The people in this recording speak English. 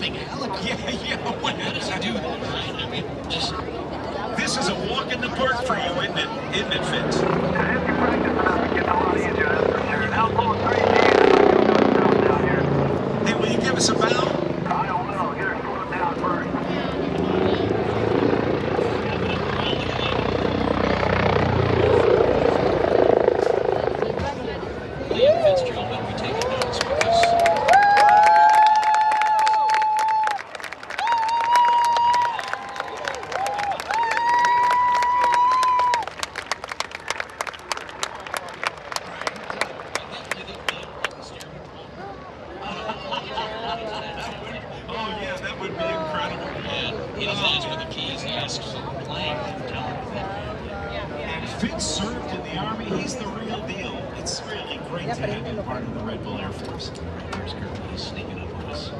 flipping helicopter. Yeah. What How does he do that, right? I mean, just... This is a walk in the park for you, isn't it? Isn't it, Fitz? Yeah, if you practice enough, it gets a lot easier, that's for sure. Now pulling 3 G's and I'm going to go south down here. Hey, will you give us a bow? I don't know. Get her slowed down first. Liam Fitzgerald better be taking notes because... Oh, yeah, that would be incredible. Yeah, he doesn't ask for the keys, he asks for the plane. And Fitz served in the Army. He's the real deal. It's really great to have him part of the Red Bull Air Force. There's Kirby, he's sneaking up on us.